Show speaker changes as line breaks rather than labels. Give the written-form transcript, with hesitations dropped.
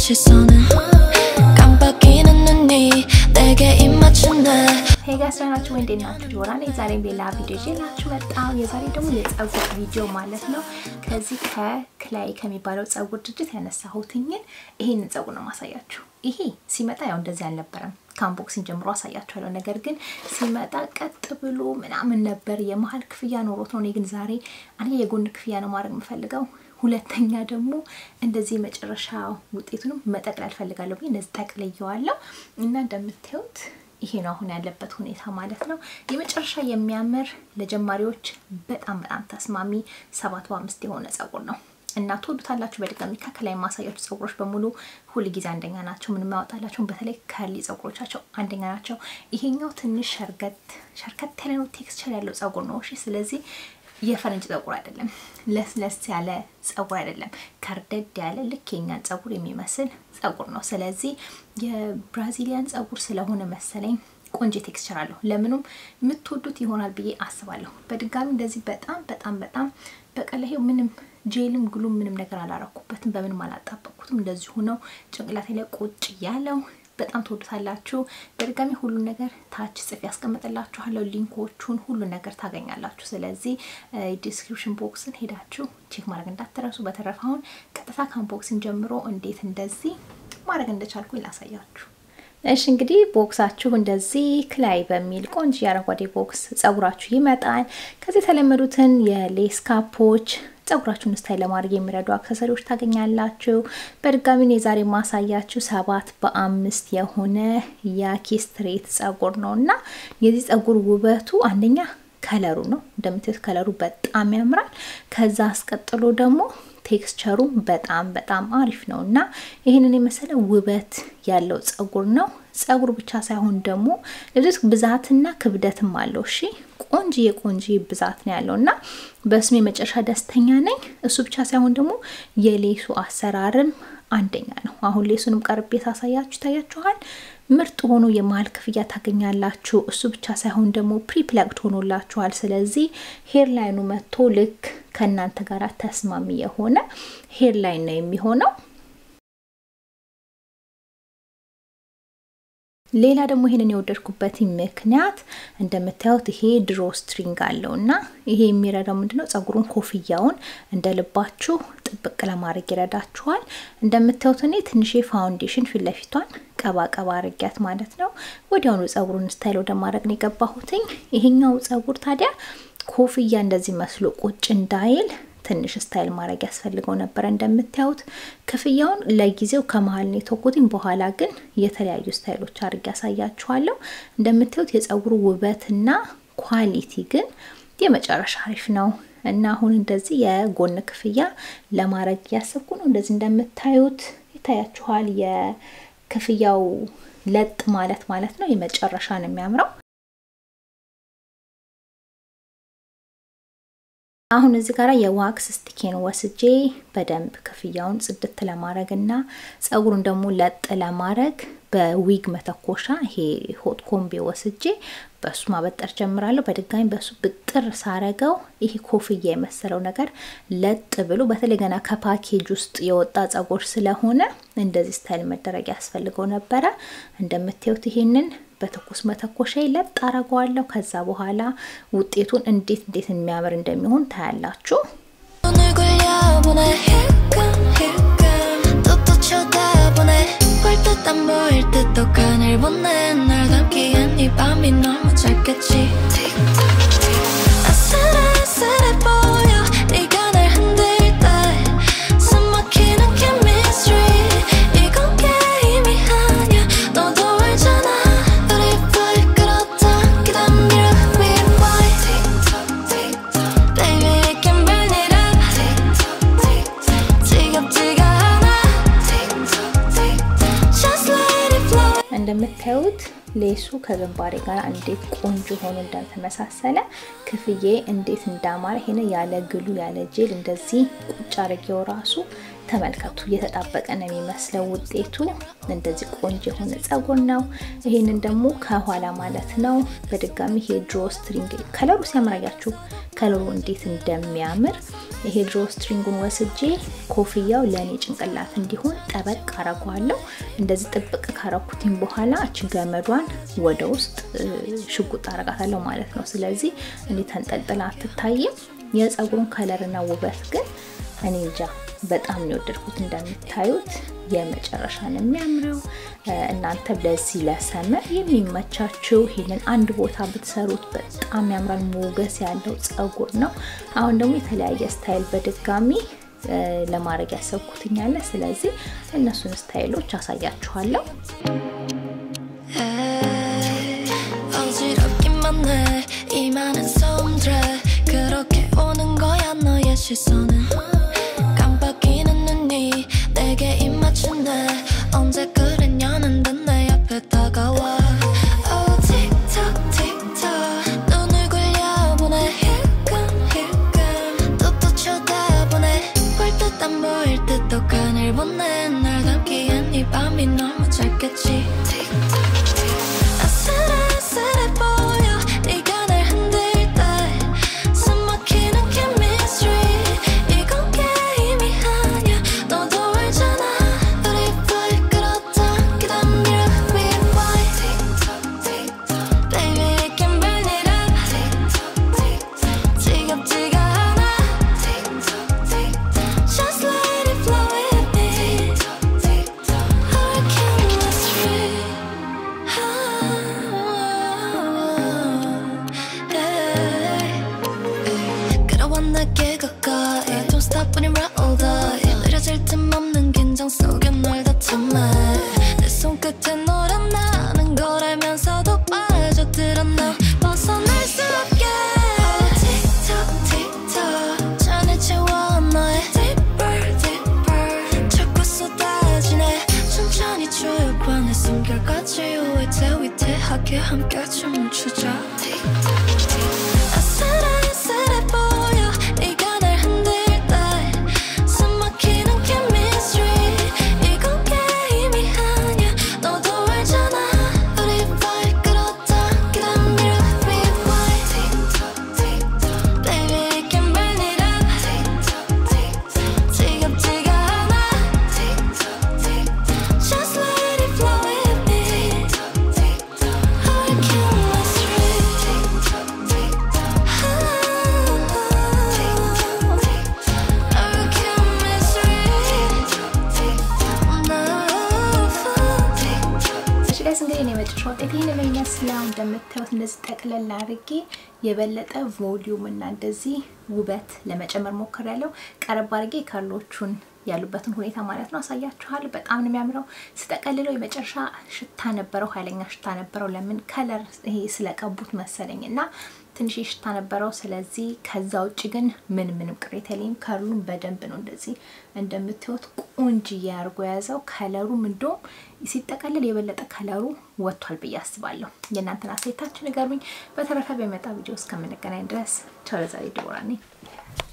시선은 깜빡이는 눈이 내게 입맞춘다
Hey guys, ናችሁ ወይ እንደናችሁ ጆራኔ ዛሬ ሌላ ቪዲዮ ይዤላችሁ መጣሁ የዛሬ ደግሞ የፀጉር ቪዲዮ ማለት ነው ከዚህ ከክላይ ከሚባለው ፀጉር ድርጅት ያነሳሁትኝ ይሄንን ፀጉር ነው ማሳያችሁ ይሄ ሲመጣ ያው እንደዚህ አልነበረም ካምቦክሲን ጀምሮ አሳያችኋለሁ ነገር ግን ሲመጣ ቀጥ ብሎ ምናምን ነበር የመሃል ክፍያ ኖሮት ነው ግን ዛሬ አንዴ የጎን ክፍያ ነው ማድረግ የምፈልገው ሁለተኛ ደግሞ እንደዚህ መጨረሻ ውጤቱንም መጠቅለል ፈልጋለሁ ግን እንደዚህ ጠቅልየዋለሁ እና እንደምታዩት ይሄ ነው አሁን ያለበት ሁኔታ ማለት ነው የመጨረሻ የሚያምር ለጀማሪዎች በጣም ተስማሚ 7/5 የሆነ ፀጉር ነው እና ተወዱታላችሁ በድጋሚ ከከላይ ማሳያችሁ ፀጉሮች በሙሉ ሁሉ ጊዜ አንደኛ ናቸው ምንም ያወጣላችሁ በተለይ ከርሊ ፀጉሮቻቸው አንደኛ ናቸው ይሄኛው ትንሽ ሸርከት ያለ ነው ቴክስቸር ያለው ፀጉር ነው እሺ ስለዚህ የፈረንጅ ፀጉር አይደለም ለስለስ ያለ ፀጉር አይደለም ከርደድ ያለ ልክኛን ፀጉር የሚመስል ፀጉር ነው ስለዚህ የብራዚሊያን ፀጉር ስለሆነ መሰለኝ ቆንጆ ቴክስቸር አለው ለምንም ምትወዱት ይሆናል ብዬ አስባለሁ በድጋሚ እንደዚህ በጣም በቀለሄ ምንም ጄልም ግሉም ምንም ነገር አላረኩበትም በምንም አላጣበቅኩትም እንደዚህ ሆነው ጭንቅላቴ ላይ ቁጭ ያለው በጣም ተወዱታላችሁ በድጋሚ ሁሉ ነገር ታች ጽፍ ያስቀምጥላችኋለሁ ሊንኮቹን ሁሉ ነገር ታገኛላችሁ ስለዚህ ዲስክሪፕሽን ቦክስን ሄዳችሁ ቼክ ማድረግ እንዳትረሱ በተረፈውን ቀጥታ ካምቦክሲን ጀምሮ እንዴት እንደዚህ ማድረግ እንደቻልኩ ላሳያችሁ እሺ እንግዲህ ቦክሳችሁ እንደዚህ ክላይ በሚል ቆንጆ ያረጋዴ ቦክስ ፀጉራችሁ ይመጣል ከዚህ ተለመዱትን የሌስ ካፖች ፀጉራችሁን ስታይል ለማድረግ የሚረዱ አክሰሰሪዎች ታገኛላችሁ በድጋሚ ነው ዛሬ ማሳያችሁ 7/5 የሆነ ያኪ ስትሬት ፀጉር ነውና የዚህ ፀጉር ውበቱ አንደኛ ከለሩ ነው እንደምትት ከለሩ በጣም ያምራል ከዛ አስቀጥሎ ደግሞ ቴክስቸሩ በጣም አሪፍ ነውና ይሄንን የመሰለ ውበት ያለው ፀጉር ነው ፀጉር ብቻ ሳይሆን ደግሞ ለዚህ ብዛትና ክብደትም አለው እሺ ቆንጂ ብዛት ነው ያለውና በስሜ መጨረሻ ደስተኛ ነኝ እሱ ብቻ ሳይሆን ደግሞ የሌሱ አሰራርም አንደኛ ነው አሁን ሌሱንም ቀርቤ ታሳያችሁ ታያችኋል ምርጥ ሆኖ የማል ክፍያ ታገኛላችሁ እሱ ብቻ ሳይሆን ደግሞ ፕሪፕላግድ ሆኖላችኋል ስለዚህ ሄር ላይኑ መጥቶ ልክ ከናንተ ጋር ተስማሚ የሆነ ሄር ላይን ነው የሚሆነው ሌላ ደግሞ ይሄንን የወደድኩበት ምክንያት እንደምታዩት ይሄ ድሮ ስትሪንግ አለውና ይሄ የሚረዳው ምንድነው ፀጉሩን ኮፍያውን እንደልባችሁ ጥብቅ ለማድረግ ይረዳችኋል እንደምታዩት እኔ ትንሽ ፋውንዴሽን ፊትለፊቷን ቀባ አርጋት ማለት ነው ወዲያውኑ ፀጉሩን ስታይል ወደ ማድረግ ነው የገባሁትኝ ይሄኛው ፀጉር ታዲያ ኮፍያ እንደዚህ መስሎ ቁጭ እንዳይል ትንሽ ስታይል ማድረግ ያስፈልገው ነበር እንደምታዩት ክፍያውን ለጊዜው ከመሃል ነው ተቆጥኝ በኋላ ግን የተለያዩ ስታይሎች አርጋ ያሳያችኋለሁ እንደምታዩት የፀጉሩ ውበትና ኳሊቲ ግን የመጨረሻ አሪፍ ነው እና አሁን እንደዚህ የጎን ክፍያ ለማድረግ ያሰብኩ ነው እንደዚህ እንደምታዩት ይታያችኋል የክፍያው ለጥ ማለት ነው የመጨረሻ ነው የሚያምረው አሁን እዚህ ጋር የዋክስ ስቲኬን ወስጄ በደንብ ክፍያውን ጽድት ለማድረግና ፀጉሩን ደግሞ ለጥ ለማድረግ በዊግ መተኮሻ ይሄ ሆት ኮምቢ ወስጄ በሱ ማበጠር ጀምራለሁ በድጋሚ በሱ ብጥር ሳረገው ይሄ ኮፍያ የመሰለው ነገር ለጥ ብሎ በተለይ ገና ከፓኬጅ ውስጥ የወጣ ፀጉር ስለሆነ እንደዚህ ስታይል መደረግ ያስፈልገው ነበር እንደምታዩት ይሄንን በተኩስ መተኮሻይ ለጥ አረጋዋለሁ ከዛ በኋላ ውጤቱን እንዴት የሚያምር እንደሚሆን ታያላችሁ እንደምታዩት ሌሱ ከግንባሬ ጋር እንዴት ቆንጆ ሆኖ እንደተመሳሰለ ክፍዬ እንዴት እንዳማረ ሄነ ያለ ግሉ ያለ ጄል እንደዚህ ቁጭ አርጌው ራሱ ተመልከቱ እየተጣበቀ ነው የሚመስለው ውጤቱ እንደዚህ ቆንጆ የሆነ ጸጉር ነው ይሄንን ደግሞ ከኋላ ማለት ነው በድጋሚ ይሄ ድሮ ስትሪንግ ከለሩ ሲያምራያችሁ ከለሩ እንዴት እንደሚያምር ይሄ ድሮ ስትሪንጉን ወስጄ ኮፍያው ለኔ ጭንቅላት እንዲሆን ጠበቅ አረጋለሁ እንደዚህ ጥብቅ ካረኩትኝ በኋላ እቺ ገመዷን ወደ ውስጥ ሽጉጥ አረጋታለሁ ማለት ነው ስለዚህ እኔ ተንጠልጥላ አትታይም የጸጉሩን ከለርና ውበት ግን እኔ እንጃ በጣም ነው ወደድኩት እንደምታዩት የመጨረሻ ነው የሚያምረው እናንተ በዚህ ለሰመር የሚመቻችሁ ይሄንን አንድ ቦታ ብትሰሩት በጣም ያምራል ሞገስ ያለው ጸጉር ነው አሁን ደግሞ የተለያየ ስታይል በድጋሚ ለማድረግ ያሰብኩትኛለ ስለዚህ እነሱን ስታይሎች አሳያችኋለሁ
어지럽기만 해 이 많은 소음들 그렇게 오는 거야 너의 시선은 깜빡이는 눈이 내게 입 맞춘다 언제 그랬냐는데 내 앞에 다가와 Oh 틱톡 틱톡 눈을 굴려보내 힐끔힐끔 또 쳐다보네 볼 듯 안 보일 듯 독한 일 보내 날 담기엔 이 밤이 너무 짧겠지 아슬아슬해 보여 네가 날 흔들 때 숨막히는 chemistry 이건 게임이 아니야 너도 알잖아 우리 불 끌었다 기다려 rewind Baby we can burn it up 지겹지가 않아 Just let it flow with me Our chemistry 그려와 내게 가까이 Don't stop when you're all day 느려질 틈 없는 긴장 속에 널 다쳐내 내 손끝에 너란 걸 알면서도 빠져들어 너 벗어날 수 없게 틱톡 틱톡 전에 채워 너의 deeper deeper 자꾸 쏟아지네 천천히 조여봐 내 숨결까지 위태위태하게 함께 춤을 추자 아슬아슬해 보여 네가 날 흔들 때 숨막히는 chemistry 이건 게임이 아니야 너도 알잖아 우리 불 끌었다 기다려 rewind Baby we can burn it up 지겹지가 않아 Just let it flow with me Our chemistry Our chemistry
ጋይስ እንግዲህ እኔ መጥቼው እቴን ለሚመስለው እንደምታዩት እንደዚህ ጠቅለል አድርጌ የበለጠ ቮሊዩም እና እንደዚህ ውበት ለመጨመር ሞክሬያለሁ ቀረብ አድርጌ ካርሎቹን ያሉበትን ሁኔታ ማለት ነው አሳያችኋለሁ በጣም ነው የሚያምረው ስጠቀልለው የመጨረሻ ሽታ ነበረው ኃይለኛ ሽታ ነበረው ለምን ከለር ይሄ ስለቀቡት መሰለኝና ትንሽ ሽታ ነበረው ስለዚህ ከዛ ውጪ ግን ምንም ቅሬታ የለኝም ከርሉን በደንብ ነው እንደዚህ እንደምትዩት ቆንጆ ያርጎ ያዘው ከለሩም እንደው ሲጠቀልል የበለጠ ከለሩ ወጥቷል ብዬ አስባለሁ የእናንተን አስተያየታችሁ ንገሩኝ በተረፈ በመጣ ቪዲዮ እስከምንገናኝ ድረስ ቻው ለዛሬ ዲቦራ ነኝ